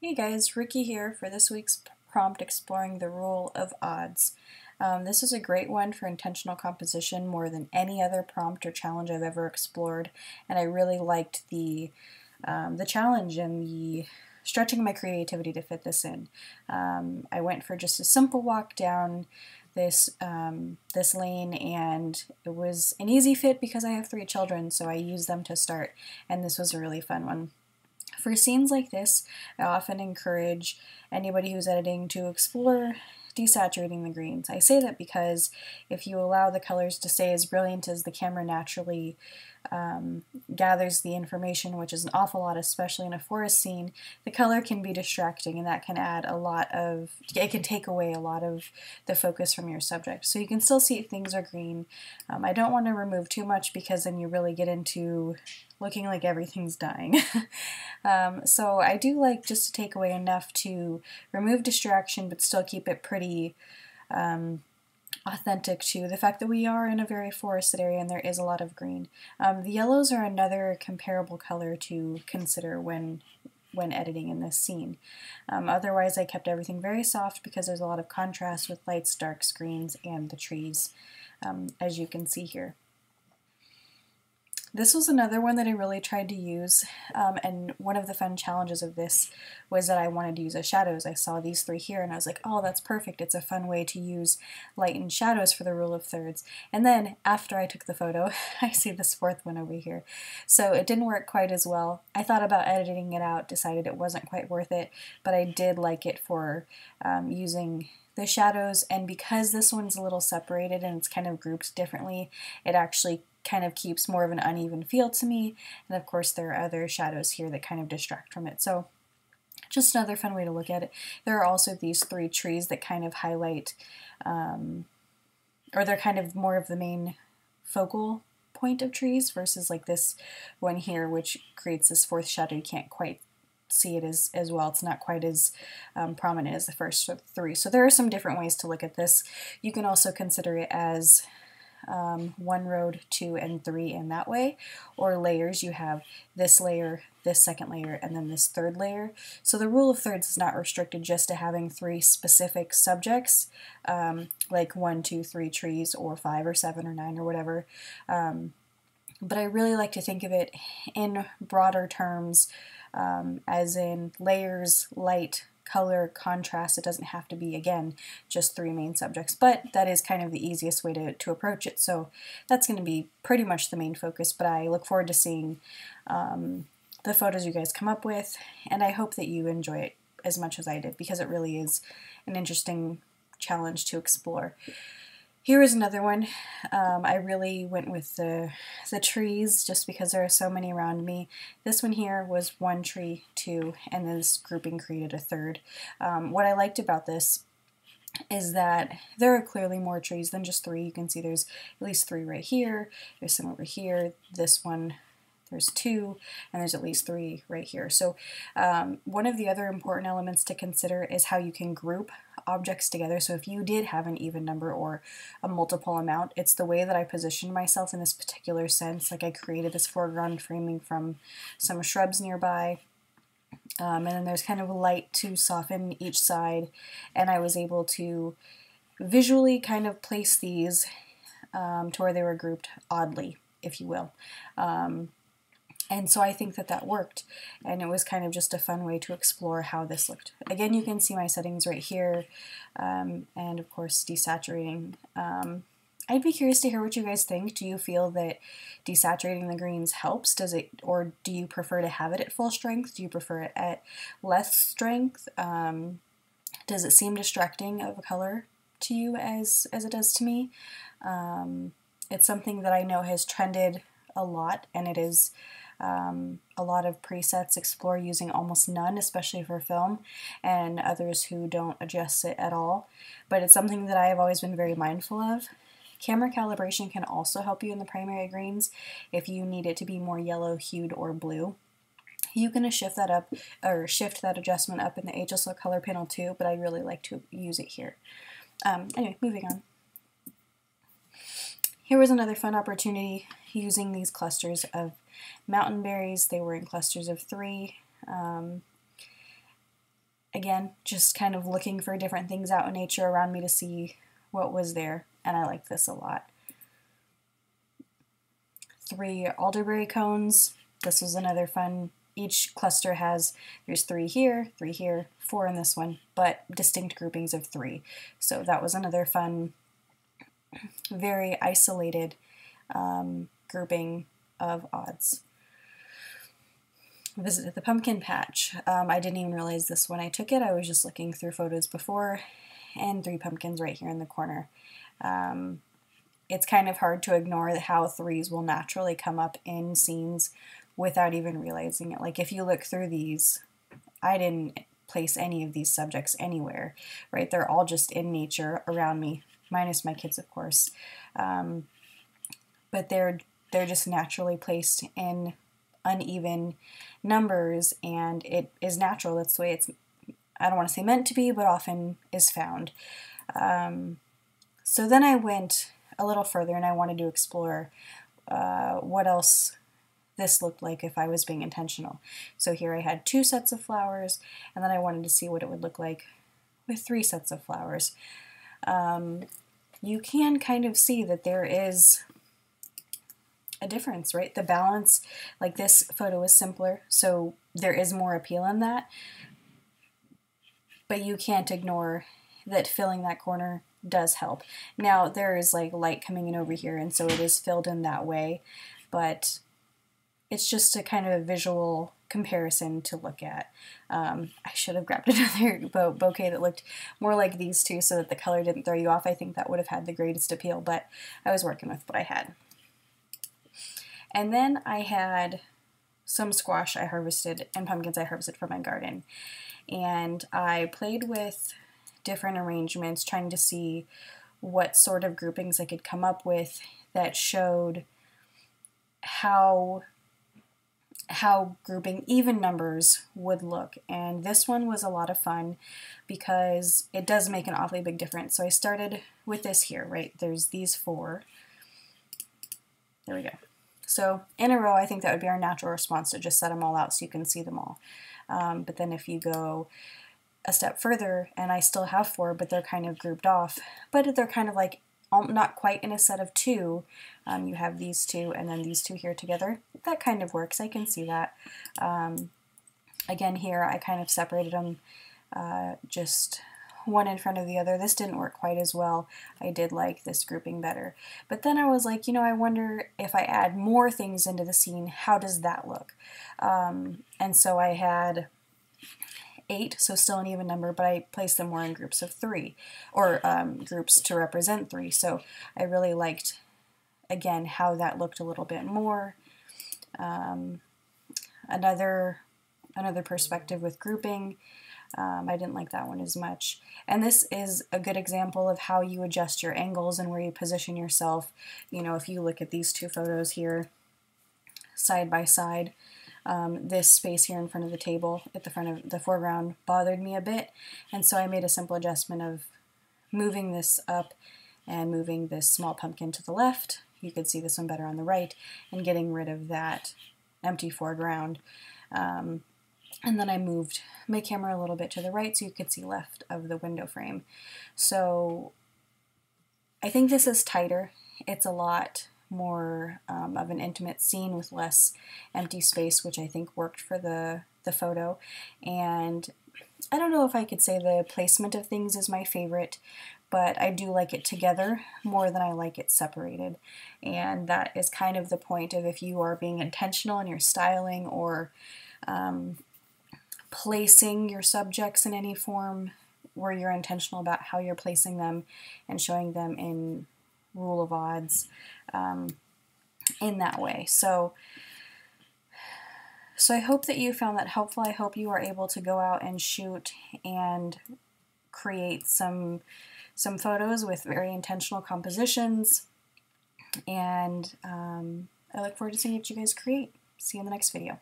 Hey guys, Ricky here for this week's prompt exploring the rule of odds. This is a great one for intentional composition more than any other prompt or challenge I've ever explored, and I really liked the challenge and the stretching my creativity to fit this in. I went for just a simple walk down this lane, and it was an easy fit because I have 3 children, so I used them to start, and this was a really fun one. For scenes like this, I often encourage anybody who's editing to explore desaturating the greens. I say that because if you allow the colors to stay as brilliant as the camera naturally gathers the information, which is an awful lot, especially in a forest scene, the color can be distracting, and that can it can take away a lot of the focus from your subject. So you can still see things are green. I don't want to remove too much because then you really get into looking like everything's dying. So I do like just to take away enough to remove distraction but still keep it pretty authentic to the fact that we are in a very forested area and there is a lot of green. The yellows are another comparable color to consider when editing in this scene. Otherwise, I kept everything very soft because there's a lot of contrast with lights, darks, greens, and the trees, as you can see here. This was another one that I really tried to use, and one of the fun challenges of this was that I wanted to use as shadows. I saw these 3 here and I was like, oh, that's perfect. It's a fun way to use light and shadows for the rule of thirds. And then after I took the photo, I see this 4th one over here. So it didn't work quite as well. I thought about editing it out, decided it wasn't quite worth it, but I did like it for using the shadows, and because this one's a little separated and it's kind of grouped differently, it actually kind of keeps more of an uneven feel to me, and of course there are other shadows here that kind of distract from it. So just another fun way to look at it. There are also these 3 trees that kind of highlight, or they're kind of more of the main focal point of trees versus like this one here, which creates this 4th shadow. You can't quite see it as well. It's not quite as prominent as the first 3. So there are some different ways to look at this. You can also consider it as 1 road, 2, and 3 in that way, or layers. You have this layer, this 2nd layer, and then this 3rd layer. So the rule of thirds is not restricted just to having 3 specific subjects, like 1, 2, 3 trees, or 5 or 7 or 9 or whatever. But I really like to think of it in broader terms, as in layers, light, color, contrast. It doesn't have to be, again, just 3 main subjects, but that is kind of the easiest way to approach it. So that's going to be pretty much the main focus, but I look forward to seeing the photos you guys come up with, and I hope that you enjoy it as much as I did, because it really is an interesting challenge to explore. Here is another one. I really went with the trees just because there are so many around me. This one here was 1 tree, 2, and this grouping created a 3rd. What I liked about this is that there are clearly more trees than just 3. You can see there's at least 3 right here, there's some over here, this one, there's 2, and there's at least 3 right here. So one of the other important elements to consider is how you can group objects together. So if you did have an even number or a multiple amount, it's the way that I positioned myself in this particular sense. Like I created this foreground framing from some shrubs nearby, and then there's kind of light to soften each side, and I was able to visually kind of place these to where they were grouped oddly, if you will. And so I think that that worked, and it was kind of just a fun way to explore how this looked. Again, you can see my settings right here, and of course desaturating. I'd be curious to hear what you guys think. Do you feel that desaturating the greens helps? Or do you prefer to have it at full strength? Do you prefer it at less strength? Does it seem distracting of a color to you as it does to me? It's something that I know has trended a lot, and it is a lot of presets explore using almost none, especially for film, and others who don't adjust it at all. But it's something that I have always been very mindful of. Camera calibration can also help you in the primary greens if you need it to be more yellow hued or blue. You can shift that up, or shift that adjustment up in the HSL color panel too, but I really like to use it here. Anyway, moving on. Here was another fun opportunity using these clusters of mountain berries. They were in clusters of 3. again, just kind of looking for different things out in nature around me to see what was there, and I like this a lot. 3 elderberry cones. This was another fun. Each cluster there's 3 here, 4 in this one, but distinct groupings of 3. So that was another fun, very isolated grouping of odds. Visited the pumpkin patch. I didn't even realize this when I took it. I was just looking through photos before, and 3 pumpkins right here in the corner. It's kind of hard to ignore how 3s will naturally come up in scenes without even realizing it. Like if you look through these, I didn't place any of these subjects anywhere, right? They're all just in nature around me, minus my kids, of course. But they're just naturally placed in uneven numbers, and it is natural. That's the way it's, I don't want to say meant to be, but often is found. So then I went a little further and I wanted to explore what else this looked like if I was being intentional. So here I had 2 sets of flowers, and then I wanted to see what it would look like with 3 sets of flowers. You can kind of see that there is a difference, right? The balance, like this photo is simpler, so there is more appeal in that, but you can't ignore that filling that corner does help. Now there is like light coming in over here, and so it is filled in that way, but it's just a kind of a visual comparison to look at. I should have grabbed another bouquet that looked more like these two so that the color didn't throw you off. I think that would have had the greatest appeal, but I was working with what I had. And then I had some squash I harvested and pumpkins I harvested from my garden. And I played with different arrangements, trying to see what sort of groupings I could come up with that showed how grouping even numbers would look. And this one was a lot of fun because it does make an awfully big difference. So I started with this here, right? There's these 4. There we go. So in a row, I think that would be our natural response, to just set them all out so you can see them all. But then if you go a step further, and I still have 4, but they're kind of grouped off, but they're kind of like not quite in a set of 2. You have these 2 and then these 2 here together. That kind of works. I can see that. Again, here I kind of separated them just one in front of the other. This didn't work quite as well. I did like this grouping better. But then I was like, you know, I wonder if I add more things into the scene, how does that look? And so I had 8, so still an even number, but I placed them more in groups of 3, or groups to represent 3. So I really liked, again, how that looked a little bit more. Another perspective with grouping, I didn't like that one as much. And this is a good example of how you adjust your angles and where you position yourself. You know, if you look at these 2 photos here, side by side, this space here in front of the table at the front of the foreground bothered me a bit, and so I made a simple adjustment of moving this up and moving this small pumpkin to the left. You could see this one better on the right, and getting rid of that empty foreground. And then I moved my camera a little bit to the right so you could see left of the window frame. So I think this is tighter. It's a lot more of an intimate scene with less empty space, which I think worked for the photo. And I don't know if I could say the placement of things is my favorite, but I do like it together more than I like it separated. And that is kind of the point of, if you are being intentional in your styling or placing your subjects in any form, where you're intentional about how you're placing them and showing them in rule of odds in that way. So I hope that you found that helpful. I hope you are able to go out and shoot and create some photos with very intentional compositions, and I look forward to seeing what you guys create. See you in the next video.